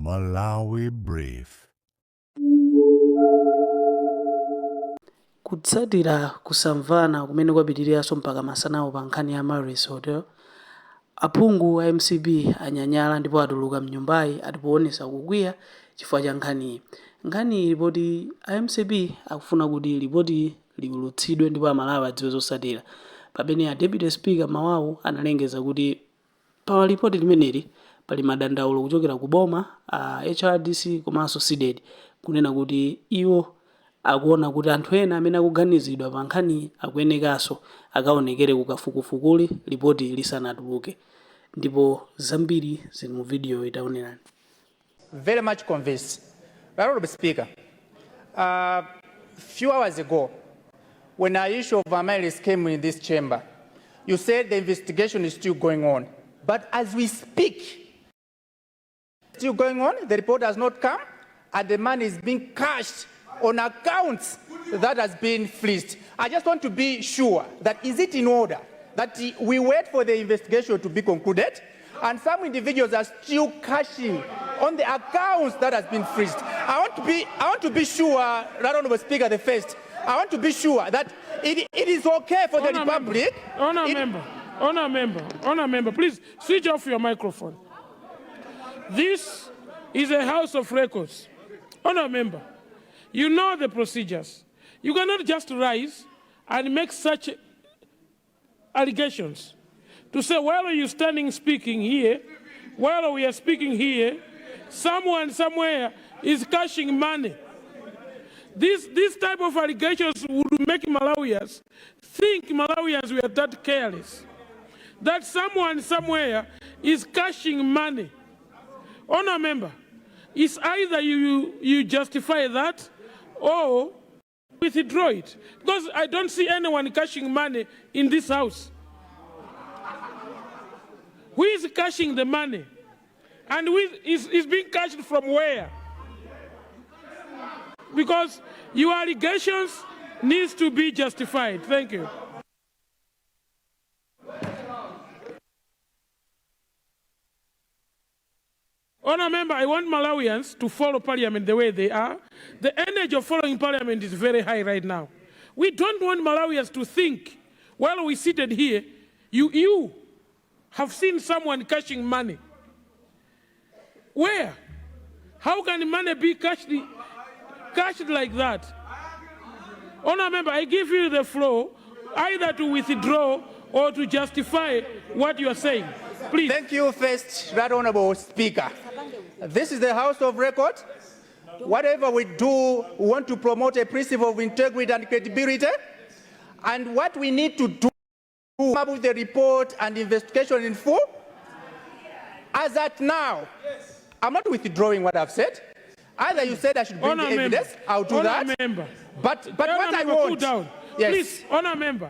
Malawi Brief. Kutsatira kusamvana kumene kwapitiriranso mpaka masanawo pa nkhani ya Maris Hotel, aphungu a MCB anyanyala ndipo atuluka mnyumbayi atipoonesa kukwiya chifukwa cha nkhaniyi. Nkhaniyi ripoti a MCB akufuna kuti ripoti liwulutsidwe ndipo amalawi adziwe zosatira. Pamene a Deputy Speaker mawawu analengeza kuti pa ripoti limeneli pali madandaulo kuchokera ku boma, HRDC komanso CDED kunena kuti iwo akuona kuti anthu ena amene akuganizidwa pa nkhani akuyenekanso akaonekere kukafukufukuli ripoti lisanatuluke. Ndipo zambiri zili mu video itaonerani. Very much convinced. Honorable Speaker, few hours ago, when our issue of Amaris came in this chamber, you said the investigation is still going on. But as we speak, still going on, the report has not come, and the money is being cashed on accounts that has been freezed. I just want to be sure that is it in order that we wait for the investigation to be concluded, and some individuals are still cashing on the accounts that has been freezed. I want to be sure, Right Honorable Speaker, the first, I want to be sure that it is okay for the Republic. Honour member, please switch off your microphone. This is a House of Records. Honour member, you know the procedures. You cannot just rise and make such allegations to say, while you're standing speaking here, while we are speaking here, someone somewhere is cashing money. This type of allegations would make Malawians think Malawians were that careless, that someone somewhere is cashing money. Honour member, it's either you justify that or withdraw it, because I don't see anyone cashing money in this house. Who is cashing the money? And is being cashed from where? Because your allegations needs to be justified. Thank you. Honour member, I want Malawians to follow Parliament the way they are. The energy of following Parliament is very high right now. We don't want Malawians to think, while we seated here, you have seen someone cashing money. Where? How can money be cashed like that? Honour member, I give you the floor either to withdraw or to justify what you are saying. Please. Thank you, first, Right Honourable Speaker. This is the House of Record. Whatever we do, we want to promote a principle of integrity and credibility. And what we need to do, come up with the report and investigation in full. As at now, I'm not withdrawing what I've said. Either you said I should bring the evidence, I'll do that. But what I want... Cool down. Yes. Please, honour member,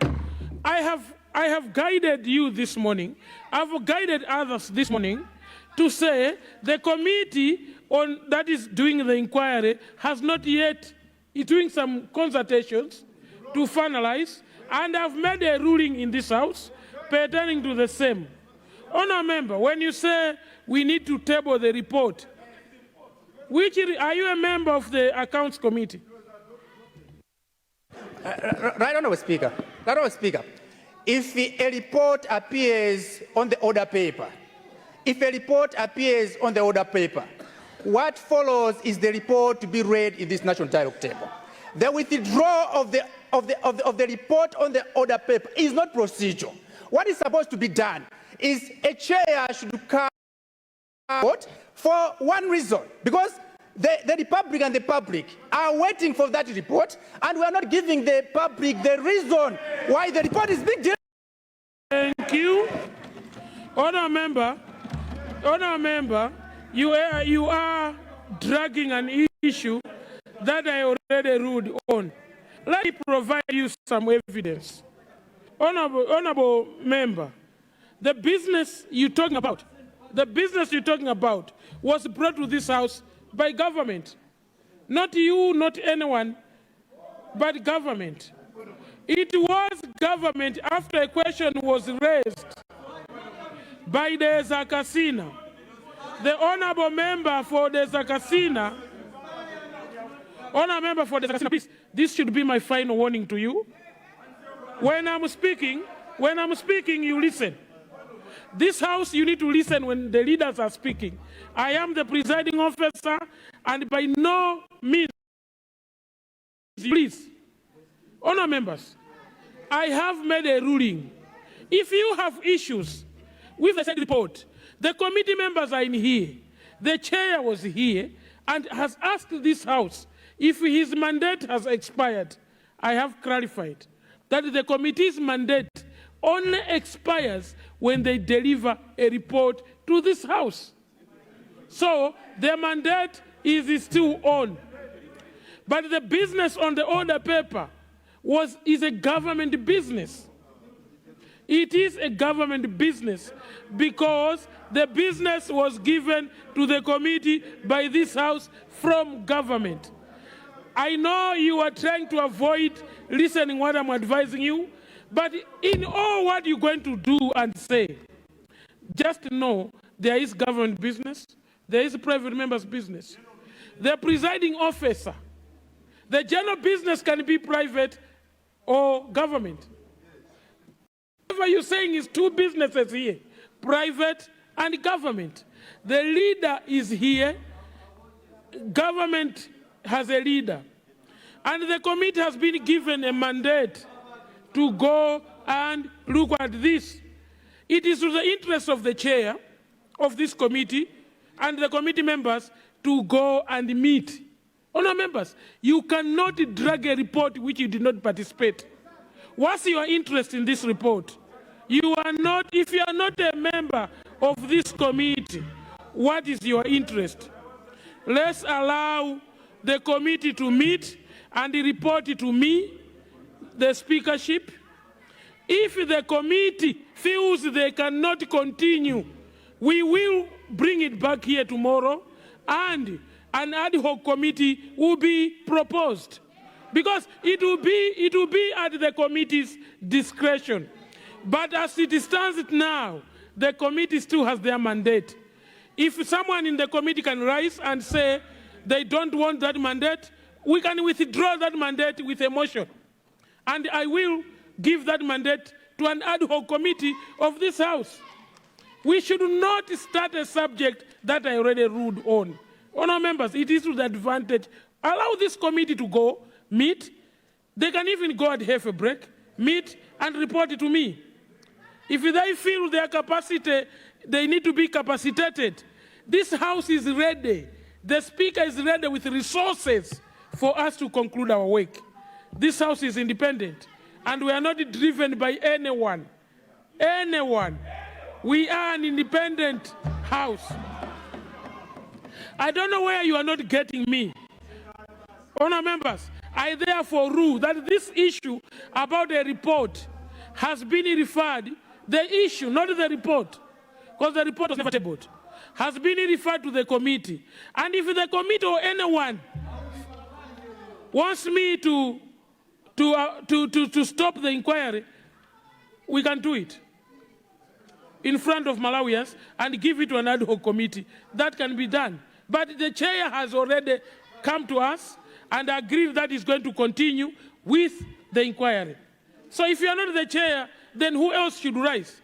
I have guided you this morning. I've guided others this morning to say the committee that is doing the inquiry has not yet doing some consultations to finalize, and I've made a ruling in this house pertaining to the same. Honour member, when you say we need to table the report, are you a member of the accounts committee? Right Honourable Speaker. Right Honourable Speaker. If a report appears on the order paper, what follows is the report to be read in this national dialogue table. The withdrawal of the report on the order paper is not procedural. What is supposed to be done is a chair should come out for one reason, because the Republic and the public are waiting for that report, and we are not giving the public the reason why the report is being delayed. Thank you. Honour member, you are dragging an issue that I already ruled on. Let me provide you some evidence. Honourable member, the business you're talking about was brought to this house by government. Not you, not anyone, but government. It was government after a question was raised by the Zakasina The honorable member for the Zakasina, please, this should be my final warning to you. When I'm speaking, you listen. This house, you need to listen when the leaders are speaking. I am the presiding officer, and by no means, please, honor members, I have made a ruling. If you have issues with the said report, the committee members are in here. The chair was here and has asked this house if his mandate has expired. I have clarified that the committee's mandate only expires when they deliver a report to this house. So their mandate is still on. But the business on the order paper is a government business. It is a government business because the business was given to the committee by this house from government. I know you are trying to avoid listening what I'm advising you, but in all what you're going to do and say, just know there is government business, there is private members' business. The presiding officer, the general business can be private or government. Whatever you're saying is two businesses here, private and government. The leader is here, government has a leader. And the committee has been given a mandate to go and look at this. It is to the interest of the chair of this committee and the committee members to go and meet. Honour members, you cannot drag a report which you did not participate. What's your interest in this report? You are not, if you are not a member of this committee, what is your interest? Let's allow the committee to meet and report to me, the speakership. If the committee feels they cannot continue, we will bring it back here tomorrow and an ad hoc committee will be proposed. Because it will be at the committee's discretion. But as it stands now, the committee still has their mandate. If someone in the committee can rise and say they don't want that mandate, we can withdraw that mandate with a motion. And I will give that mandate to an ad hoc committee of this House. We should not start a subject that I already ruled on. Honour members, it is to the advantage. Allow this committee to go, meet. They can even go and have a break, meet, and report it to me. If they feel their capacity, they need to be capacitated. This House is ready. The Speaker is ready with resources for us to conclude our work. This House is independent, and we are not driven by anyone. Anyone. We are an independent House. I don't know where you are not getting me. Honour members, I therefore rule that this issue about a report has been referred, the issue, not the report, because the report was never tabled, has been referred to the committee. And if the committee or anyone wants me to stop the inquiry, we can do it in front of Malawians and give it to an ad hoc committee. That can be done. But the chair has already come to us and agreed that is going to continue with the inquiry. So if you are not the chair, then who else should rise?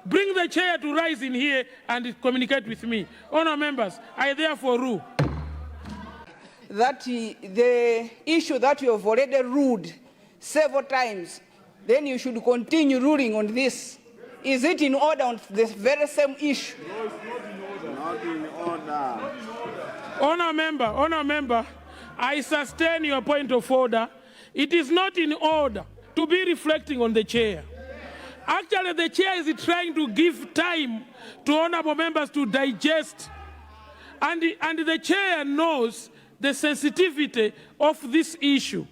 Bring the chair to rise in here and communicate with me. Honour members, I therefore rule that the issue that you have already ruled several times, then you should continue ruling on this. Is it in order on the very same issue? No, it's not in order. Not in order. Honour member, I sustain your point of order. It is not in order to be reflecting on the chair. Actually, the chair is trying to give time to honourable members to digest. And the chair knows the sensitivity of this issue.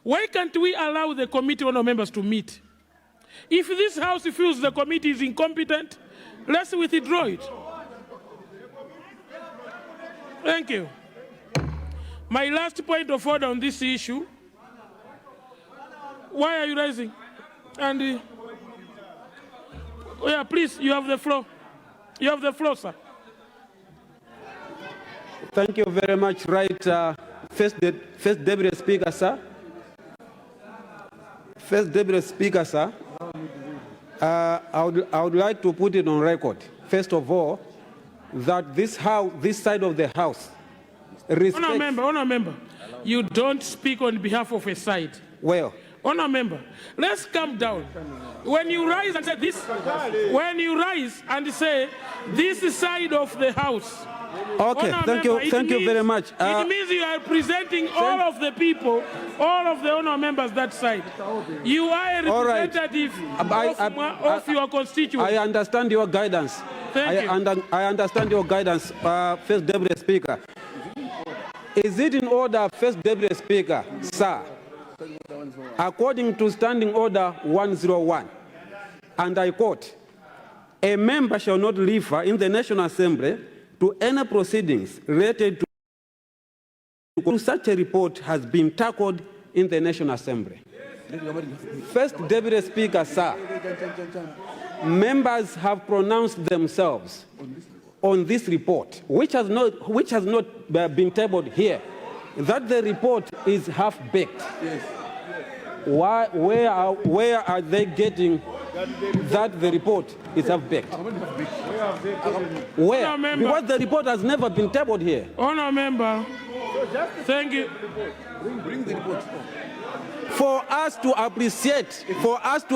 Why can't we allow the committee honourable members to meet? If this House feels the committee is incompetent, let's withdraw it. Thank you. My last point of order on this issue. Why are you rising? And yeah, please, you have the floor. You have the floor, sir. Thank you very much. Right, first Deputy Speaker, sir. First Deputy Speaker, sir. I would like to put it on record, first of all, that this side of the house respects... Honour member, you don't speak on behalf of a side. Well... Honour member, let's calm down. When you rise and say this, this side of the house. Okay, thank you very much. It means you are presenting all of the people, all of the honour members that side. You are a representative of your constituents. I understand your guidance. Thank you. I understand your guidance, First Deputy Speaker. Is it in order, First Deputy Speaker, sir? According to Standing Order 101, and I quote, a member shall not refer in the National Assembly to any proceedings related to such a report has been tackled in the National Assembly. First Deputy Speaker, sir, members have pronounced themselves on this report, which has not been tabled here, that the report is half-baked. Yes. Where are they getting that the report is half-baked? Where? Because the report has never been tabled here. Honour member, thank you. Bring the report. For us to appreciate that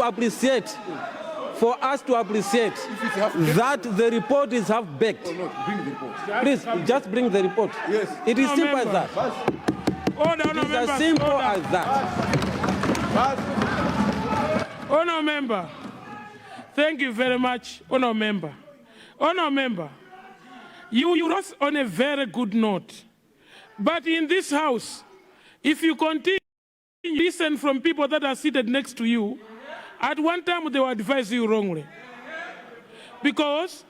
the report is half-baked. Bring the report. Please, just bring the report. Yes. It is simple as that. It is as simple as that. Honour member, thank you very much, honour member. Honour member, you rose on a very good note. But in this house, if you continue to listen from people that are seated next to you, at one time they will advise you wrongly. Because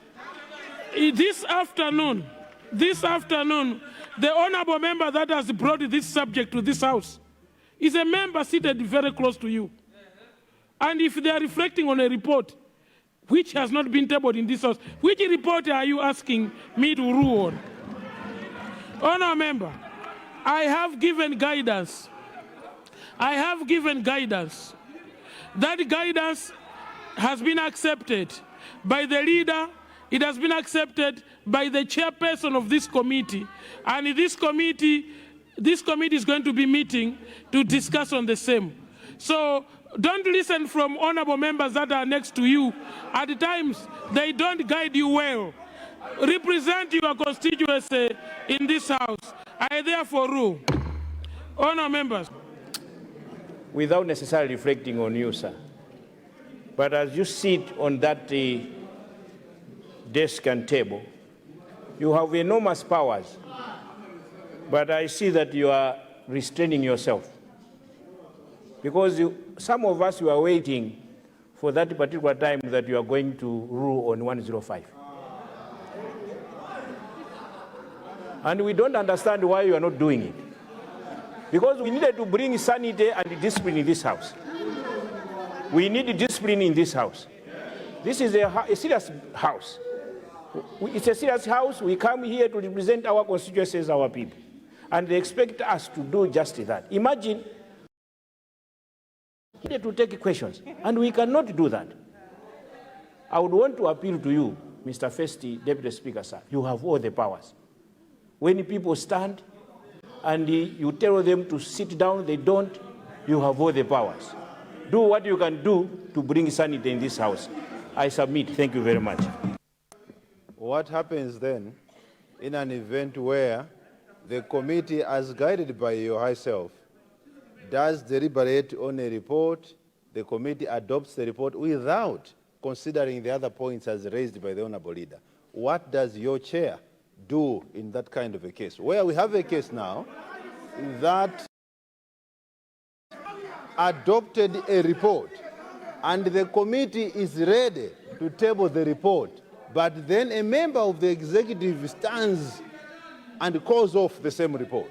this afternoon, the honourable member that has brought this subject to this house is a member seated very close to you. And if they are reflecting on a report which has not been tabled in this house, which report are you asking me to rule on? Honour member, I have given guidance. That guidance has been accepted by the leader. It has been accepted by the chairperson of this committee. And this committee is going to be meeting to discuss on the same. So don't listen from honourable members that are next to you. At times, they don't guide you well. Represent your constituency in this house. I therefore rule. Honour members. Without necessarily reflecting on you, sir, but as you sit on that desk and table, you have enormous powers. But I see that you are restraining yourself. Because some of us were waiting for that particular time that you are going to rule on 105. And we don't understand why you are not doing it. Because we needed to bring sanity and discipline in this house. We need discipline in this house. This is a serious house. It's a serious house. We come here to represent our constituencies, our people. And they expect us to do just that. Imagine we need to take questions, and we cannot do that. I would want to appeal to you, Mr. First Deputy Speaker, sir. You have all the powers. When people stand and you tell them to sit down, they don't, you have all the powers. Do what you can do to bring sanity in this house. I submit. Thank you very much. What happens then in an event where the committee, as guided by your high self, does deliberate on a report, the committee adopts the report without considering the other points as raised by the honourable leader? What does your chair do in that kind of a case? Where we have a case now that adopted a report and the committee is ready to table the report, but then a member of the executive stands and calls off the same report.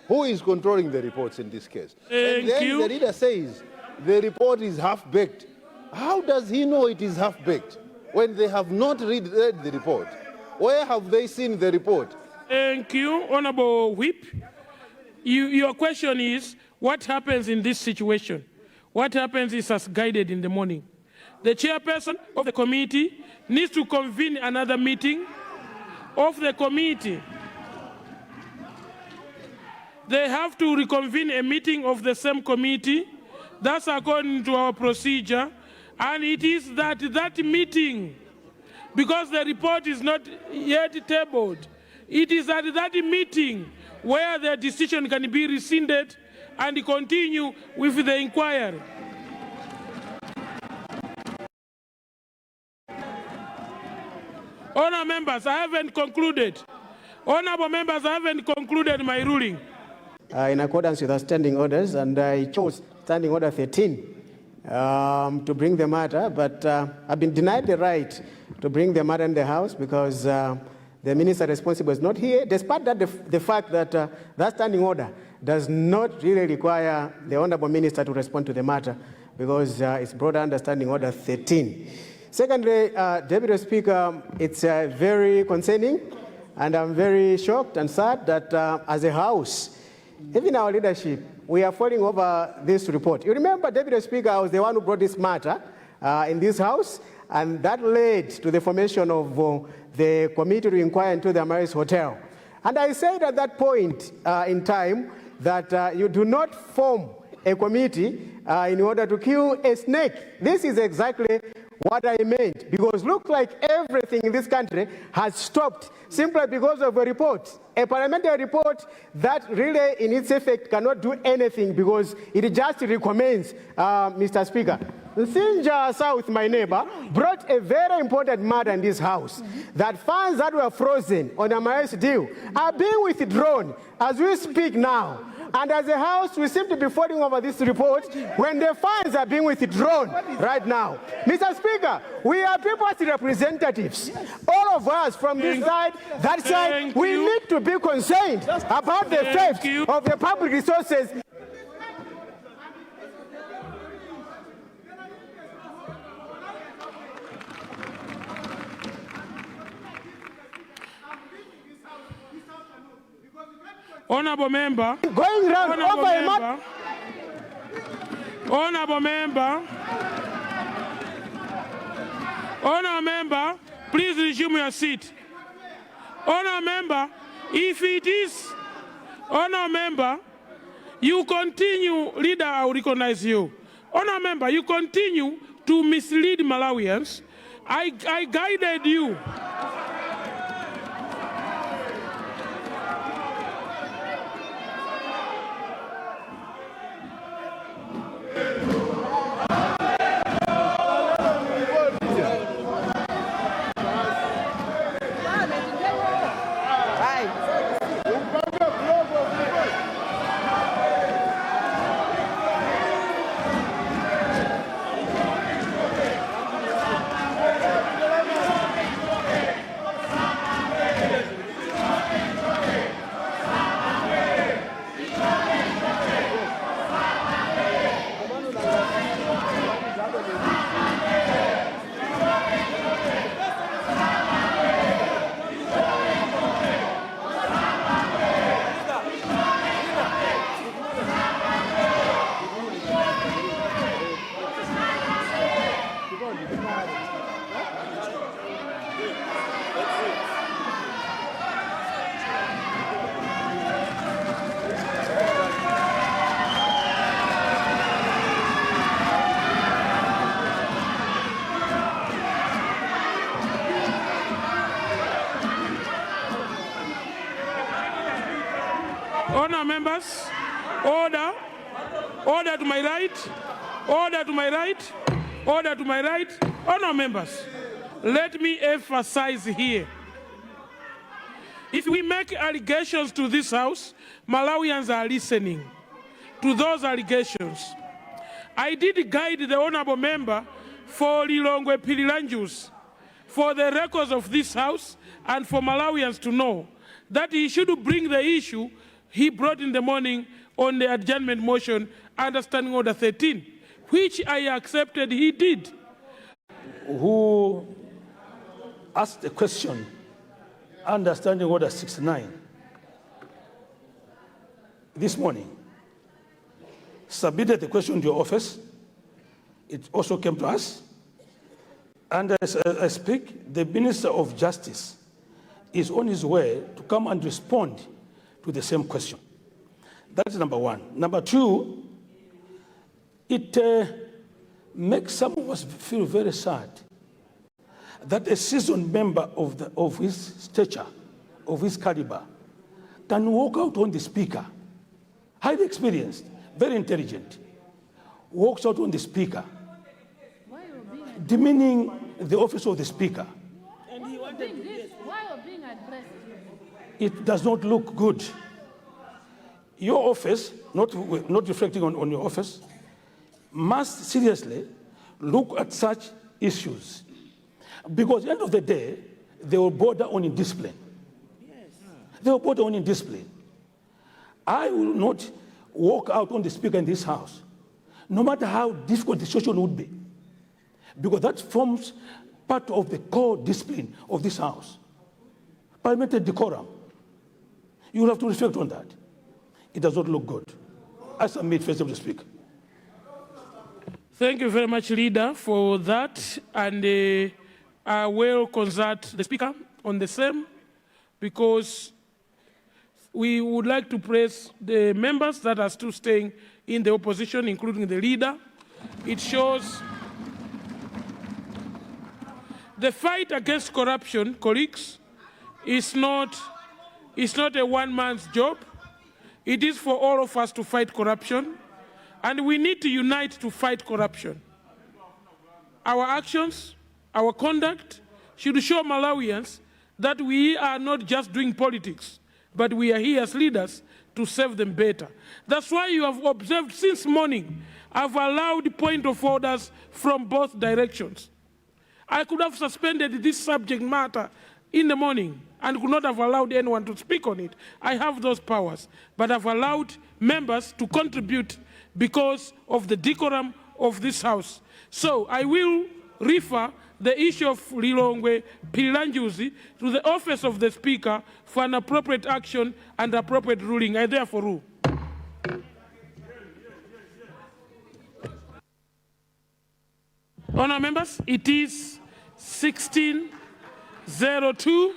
Who is controlling the reports in this case? And then the leader says the report is half-baked. How does he know it is half-baked when they have not read the report? Where have they seen the report? Thank you, Honorable Whip. Your question is, what happens in this situation? What happens is as guided in the morning. The chairperson of the committee needs to convene another meeting of the committee. They have to reconvene a meeting of the same committee. That's according to our procedure. And it is that meeting, because the report is not yet tabled, it is at that meeting where the decision can be rescinded and continue with the inquiry. Honourable members, I haven't concluded. Honourable members, I haven't concluded my ruling. In accordance with our standing orders, and I chose standing order 13 to bring the matter, but I've been denied the right to bring the matter in the House because the minister responsible is not here, despite that the fact that that standing order does not really require the Honourable Minister to respond to the matter because it's brought under Standing Order 13. Secondly, Deputy Speaker, it's very concerning, and I'm very shocked and sad that as a House, even our leadership, we are falling over this report. You remember, Deputy Speaker, I was the one who brought this matter in this House, and that led to the formation of the committee to inquire into the Amaris Hotel. And I said at that point in time that you do not form a committee in order to kill a snake. This is exactly what I meant, because look like everything in this country has stopped simply because of a report, a parliamentary report that really in its effect cannot do anything because it just recommends, Mr. Speaker. Sinja South, my neighbor, brought a very important matter in this House, that funds that were frozen on the Amaris deal are being withdrawn as we speak now. And as a House, we seem to be falling over this report when the funds are being withdrawn right now. Mr. Speaker, we are people's representatives. All of us from this side, that side, we need to be concerned about the theft of the public resources. Honourable member. Going round over a month. Honourable member. Honourable member, please resume your seat. Honourable member, if it is, honourable member, you continue, leader, I will recognize you. Honourable member, you continue to mislead Malawians. I guided you. Honour members, order, order to my right, order to my right, order to my right. Honour members, let me emphasize here. If we make allegations to this House, Malawians are listening to those allegations. I did guide the honourable member for Lilongwe Pililanjus, for the records of this House and for Malawians to know that he should bring the issue he brought in the morning on the adjournment motion under Standing Order 13, which I accepted he did. Who asked a question under Standing Order 69 this morning submitted the question to your office. It also came to us. And as I speak, the Minister of Justice is on his way to come and respond to the same question. That's number one. Number two, it makes some of us feel very sad that a seasoned member of his stature, of his caliber, can walk out on the speaker, highly experienced, very intelligent, walks out on the speaker, demeaning the office of the speaker. And he wanted this. Why are being addressed? It does not look good. Your office, not reflecting on your office, must seriously look at such issues. Because at the end of the day, they will border on indiscipline. Yes. They will border on indiscipline. I will not walk out on the speaker in this house, no matter how difficult the situation would be, because that forms part of the core discipline of this house. Parliamentary decorum. You will have to reflect on that. It does not look good. I submit, first of the Speaker. Thank you very much, Leader, for that. And I will consult the Speaker on the same, because we would like to praise the members that are still staying in the opposition, including the Leader. It shows the fight against corruption, colleagues, is not a one-man's job. It is for all of us to fight corruption, and we need to unite to fight corruption. Our actions, our conduct should show Malawians that we are not just doing politics, but we are here as leaders to serve them better. That's why you have observed since morning, I've allowed point of orders from both directions. I could have suspended this subject matter in the morning and could not have allowed anyone to speak on it. I have those powers, but I've allowed members to contribute because of the decorum of this House. So I will refer the issue of Lilongwe Pilanjuzi to the office of the Speaker for an appropriate action and appropriate ruling. I therefore rule. Honourable members, it is 16:02.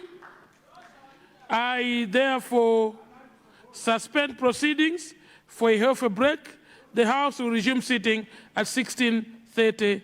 I therefore suspend proceedings for a half a break. The House will resume sitting at 16:30.